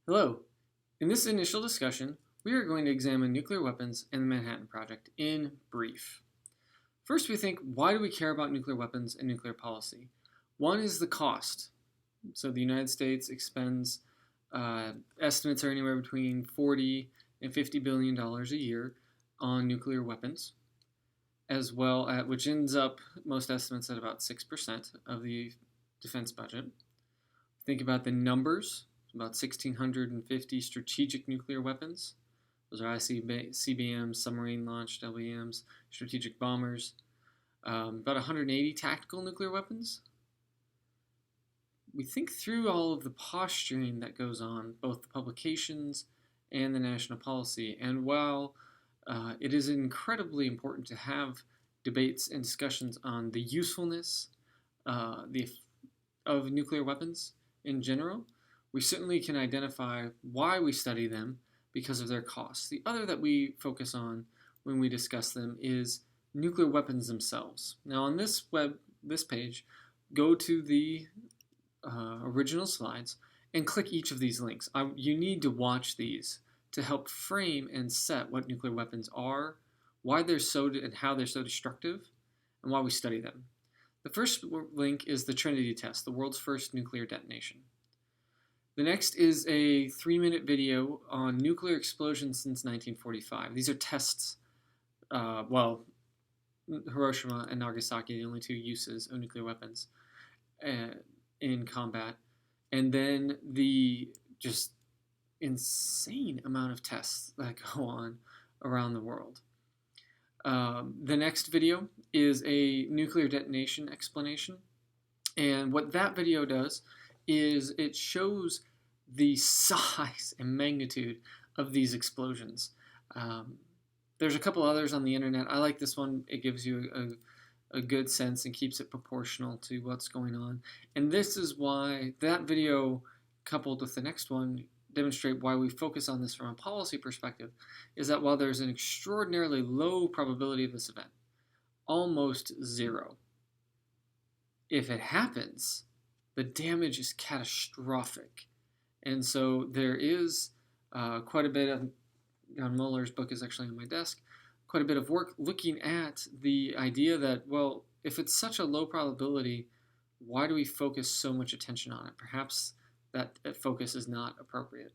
Hello. In this initial discussion, we are going to examine nuclear weapons and the Manhattan Project in brief. First, we think, why do we care about nuclear weapons and nuclear policy? One is the cost. So the United States expends, estimates are anywhere between $40 and $50 billion a year on nuclear weapons, as well at, which ends up, most estimates, at about 6% of the defense budget. Think about the numbers. About 1,650 strategic nuclear weapons. Those are ICBMs, submarine-launched LBMs, strategic bombers. About 180 tactical nuclear weapons. We think through all of the posturing that goes on, both the publications and the national policy. And while it is incredibly important to have debates and discussions on the usefulness of nuclear weapons in general, we certainly can identify why we study them because of their costs. The other that we focus on when we discuss them is nuclear weapons themselves. Now on this page, go to the original slides and click each of these links. You need to watch these to help frame and set what nuclear weapons are, why they're so and how they're so destructive, and why we study them. The first link is the Trinity test, the world's first nuclear detonation. The next is a 3-minute video on nuclear explosions since 1945. These are tests, Hiroshima and Nagasaki, the only two uses of nuclear weapons in combat. And then the just insane amount of tests that go on around the world. The next video is a nuclear detonation explanation. And what that video does is it shows the size and magnitude of these explosions. There's a couple others on the internet. I like this one. It gives you a good sense and keeps it proportional to what's going on. And this is why that video, coupled with the next one, demonstrate why we focus on this from a policy perspective, is that while there's an extraordinarily low probability of this event, almost zero, if it happens, the damage is catastrophic. And so there is quite a bit of, Jan Muller's book is actually on my desk, quite a bit of work looking at the idea that, well, if it's such a low probability, why do we focus so much attention on it? Perhaps that focus is not appropriate.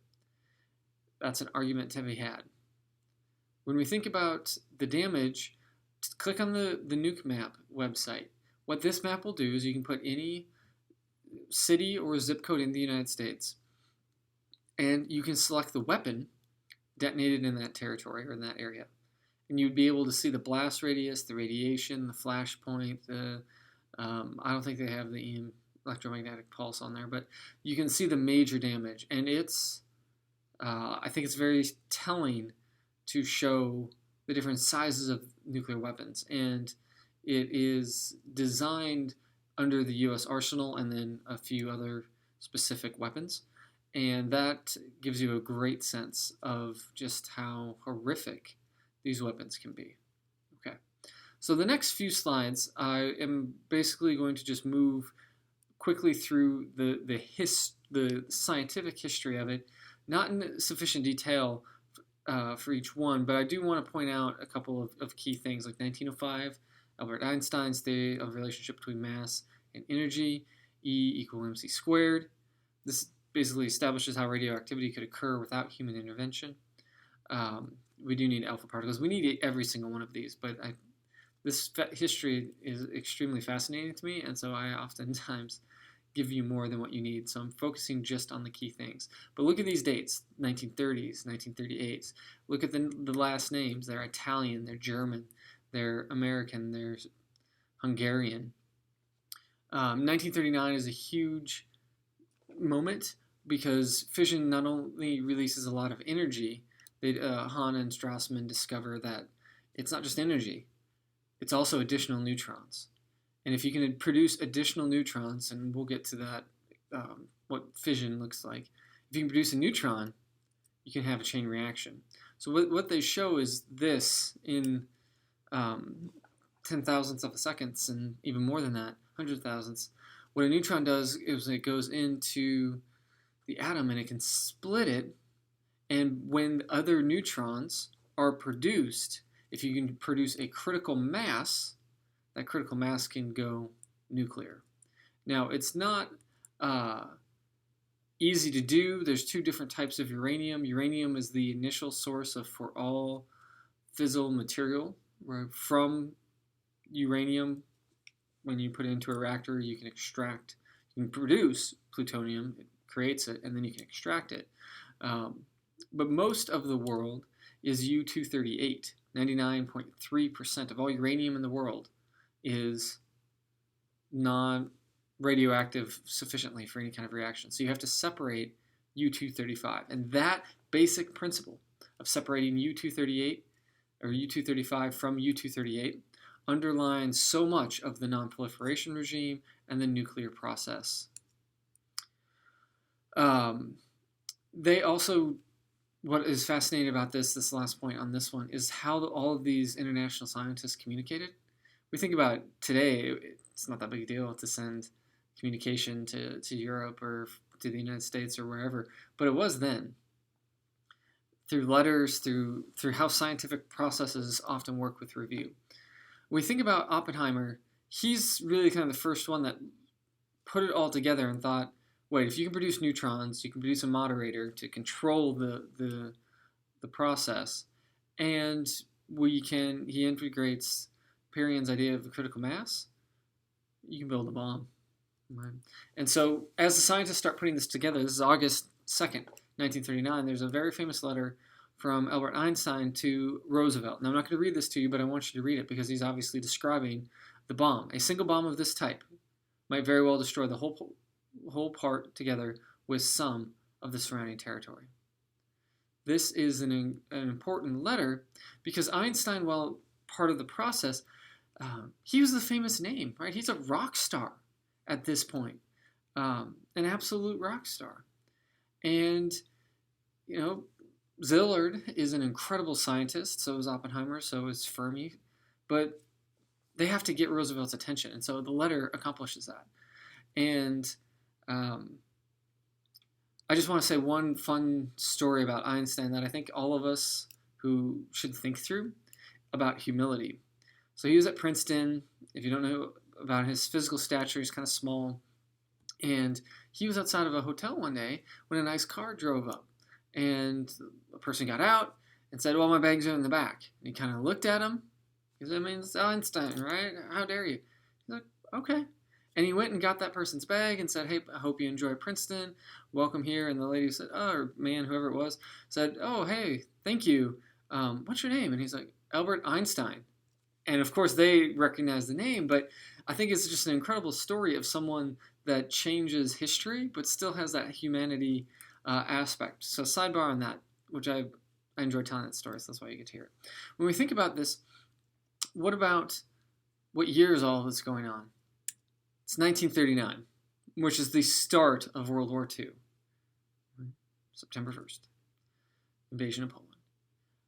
That's an argument to be had. When we think about the damage, just click on the Nuke Map website. What this map will do is you can put any city or zip code in the United States, and you can select the weapon detonated in that territory or in that area. And you'd be able to see the blast radius, the radiation, the flash point, I don't think they have the electromagnetic pulse on there, but you can see the major damage. And it's, I think it's very telling to show the different sizes of nuclear weapons. And it is designed under the U.S. arsenal and then a few other specific weapons. And that gives you a great sense of just how horrific these weapons can be. Okay, so the next few slides, I am basically going to just move quickly through the scientific history of it, not in sufficient detail for each one, but I do want to point out a couple of key things, like 1905, Albert Einstein's theory of relationship between mass and energy, E = mc squared. This basically establishes how radioactivity could occur without human intervention. We do need alpha particles. We need every single one of these, but this history is extremely fascinating to me, and so I oftentimes give you more than what you need. So I'm focusing just on the key things. But look at these dates, 1930s, 1938s. Look at the last names. They're Italian, they're German, they're American, they're Hungarian. 1939 is a huge moment because fission not only releases a lot of energy, Hahn and Strassmann discover that it's not just energy, it's also additional neutrons. And if you can produce additional neutrons, and we'll get to that, what fission looks like, if you can produce a neutron, you can have a chain reaction. So what they show is this in 10 thousandths of a second, and even more than that, 100 thousandths. What a neutron does is it goes into the atom and it can split it. And when other neutrons are produced, if you can produce a critical mass, that critical mass can go nuclear. Now, it's not easy to do. There's two different types of uranium. Uranium is the initial source for all fissile material. Right? From uranium, when you put it into a reactor, you can produce plutonium, it creates it, and then you can extract it. But most of the world is U-238. 99.3% of all uranium in the world is non-radioactive sufficiently for any kind of reaction. So you have to separate U-235. And that basic principle of separating U-238 or U-235 from U-238 underlines so much of the non-proliferation regime and the nuclear process. They also, what is fascinating about this last point on this one, is how all of these international scientists communicated. We think about it today, it's not that big a deal to send communication to Europe or to the United States or wherever, but it was then. Through letters, through how scientific processes often work with review. When we think about Oppenheimer, he's really kind of the first one that put it all together and thought, wait, if you can produce neutrons, you can produce a moderator to control the process, and he integrates Perrion's idea of a critical mass, you can build a bomb. Right? And so as the scientists start putting this together, this is August 2nd, 1939, there's a very famous letter from Albert Einstein to Roosevelt. Now, I'm not going to read this to you, but I want you to read it because he's obviously describing the bomb. A single bomb of this type might very well destroy the whole part together with some of the surrounding territory. This is an important letter because Einstein, while part of the process, he was the famous name, right? He's a rock star at this point, an absolute rock star. And, Szilard is an incredible scientist, so is Oppenheimer, so is Fermi, but they have to get Roosevelt's attention, and so the letter accomplishes that. And I just want to say one fun story about Einstein that I think all of us who should think through about humility. So he was at Princeton. If you don't know about his physical stature, he's kind of small. And he was outside of a hotel one day when a nice car drove up. And a person got out and said, well, my bags are in the back. And he kind of looked at him. He said, I mean, it's Einstein, right? How dare you? He's like, okay. And he went and got that person's bag and said, hey, I hope you enjoy Princeton. Welcome here. And the lady said, or man, whoever it was, said, oh, hey, thank you. What's your name? And he's like, Albert Einstein. And of course, they recognize the name, but I think it's just an incredible story of someone that changes history, but still has that humanity aspect. So sidebar on that, which I enjoy telling that story, so that's why you get to hear it. When we think about this, what year is all this going on? It's 1939, which is the start of World War II. September 1st, invasion of Poland.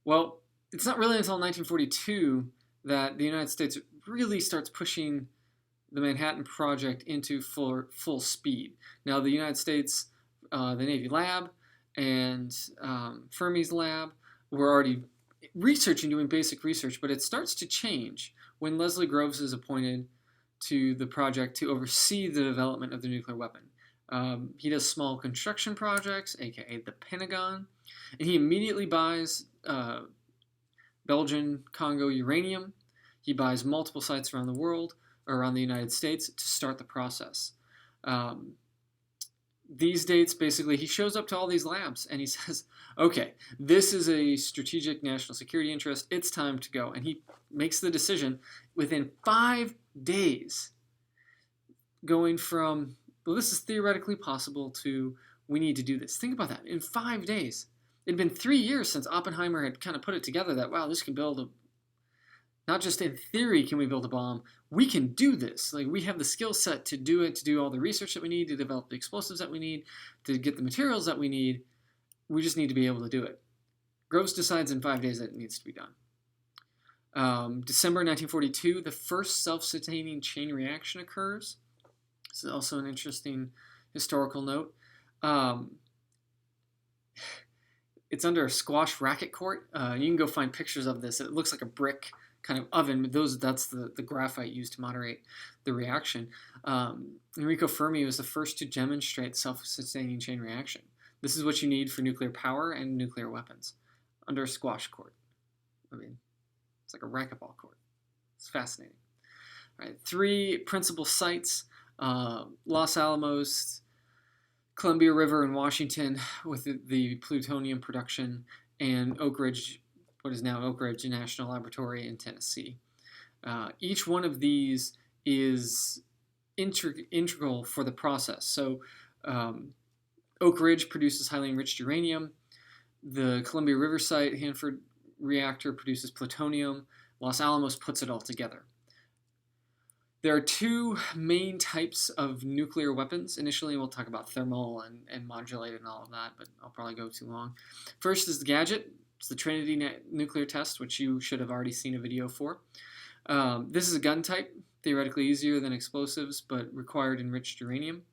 Well, it's not really until 1942 that the United States really starts pushing the Manhattan Project into full speed. Now, the United States, the Navy lab and Fermi's lab were already doing basic research, but it starts to change when Leslie Groves is appointed to the project to oversee the development of the nuclear weapon. He does small construction projects, aka the Pentagon, and he immediately buys Belgian Congo uranium. He buys multiple sites around the world, or around the United States, to start the process. These dates, basically, he shows up to all these labs and he says, okay, this is a strategic national security interest. It's time to go. And he makes the decision within 5 days, going from, well, this is theoretically possible to, we need to do this. Think about that. In 5 days. It had been 3 years since Oppenheimer had kind of put it together that, wow, this can build not just in theory can we build a bomb, we can do this. Like, we have the skill set to do it, to do all the research that we need, to develop the explosives that we need, to get the materials that we need. We just need to be able to do it. Groves decides in 5 days that it needs to be done. December 1942, the first self-sustaining chain reaction occurs. This is also an interesting historical note. it's under a squash racket court. You can go find pictures of this. It looks like a brick kind of oven, but that's the graphite used to moderate the reaction. Enrico Fermi was the first to demonstrate self-sustaining chain reaction. This is what you need for nuclear power and nuclear weapons under a squash court. I mean, it's like a racquetball court. It's fascinating. All right, 3 principal sites, Los Alamos, Columbia River in Washington with the plutonium production, and Oak Ridge, what is now Oak Ridge National Laboratory in Tennessee. Each one of these is integral for the process. So Oak Ridge produces highly enriched uranium. The Columbia River site, Hanford reactor, produces plutonium. Los Alamos puts it all together. There are 2 main types of nuclear weapons. Initially, we'll talk about thermal and modulated and all of that, but I'll probably go too long. First is the Gadget. It's the Trinity nuclear test, which you should have already seen a video for. This is a gun type, theoretically easier than explosives, but required enriched uranium.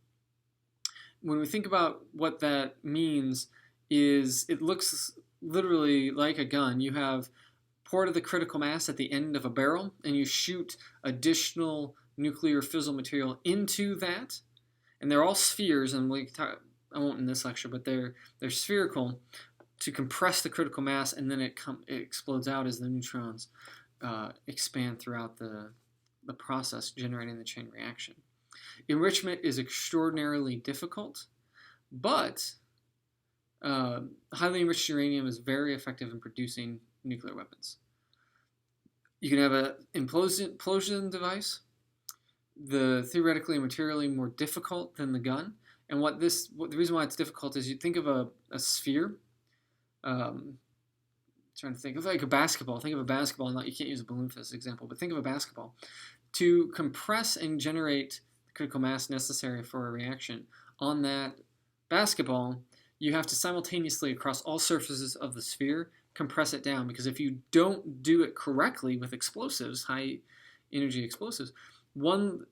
When we think about what that means, is it looks literally like a gun. You have port of the critical mass at the end of a barrel, and you shoot additional nuclear fissile material into that, and they're all spheres, and I won't in this lecture, but they're spherical to compress the critical mass, and then it explodes out as the neutrons expand throughout the process, generating the chain reaction. Enrichment is extraordinarily difficult, but highly enriched uranium is very effective in producing nuclear weapons. You can have an implosion device, the theoretically and materially more difficult than the gun. And the reason why it's difficult is you think of a sphere. Trying to think of like a basketball. Think of a basketball. You can't use a balloon for this example, but think of a basketball. To compress and generate the critical mass necessary for a reaction on that basketball, you have to simultaneously, across all surfaces of the sphere, compress it down, because if you don't do it correctly with explosives, high energy explosives, one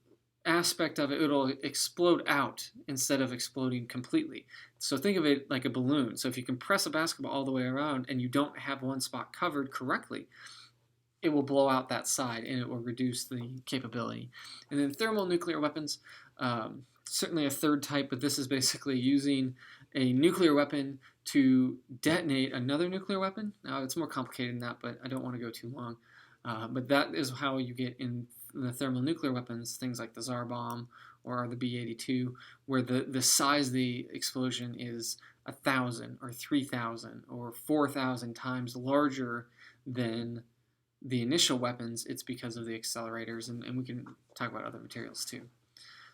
aspect of it, it'll explode out instead of exploding completely. So think of it like a balloon. So if you compress a basketball all the way around and you don't have one spot covered correctly, it will blow out that side and it will reduce the capability. And then thermal nuclear weapons, certainly a third type, but this is basically using a nuclear weapon to detonate another nuclear weapon. Now, it's more complicated than that, but I don't want to go too long. But that is how you get in the thermal nuclear weapons, things like the Tsar bomb or the B-82, where the size of the explosion is 1,000 or 3,000 or 4,000 times larger than the initial weapons. It's because of the accelerators, and we can talk about other materials too.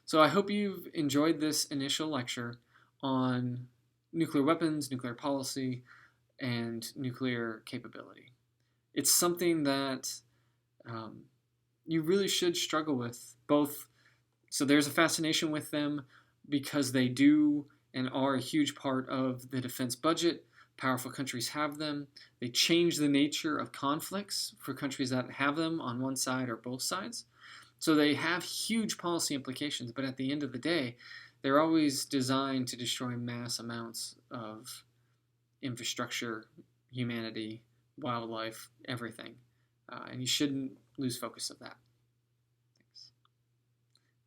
So I hope you've enjoyed this initial lecture on nuclear weapons, nuclear policy, and nuclear capability. It's something that you really should struggle with both. So there's a fascination with them because they do and are a huge part of the defense budget. Powerful countries have them. They change the nature of conflicts for countries that have them on one side or both sides. So they have huge policy implications, but at the end of the day, they're always designed to destroy mass amounts of infrastructure, humanity, wildlife, everything. And you shouldn't lose focus of that.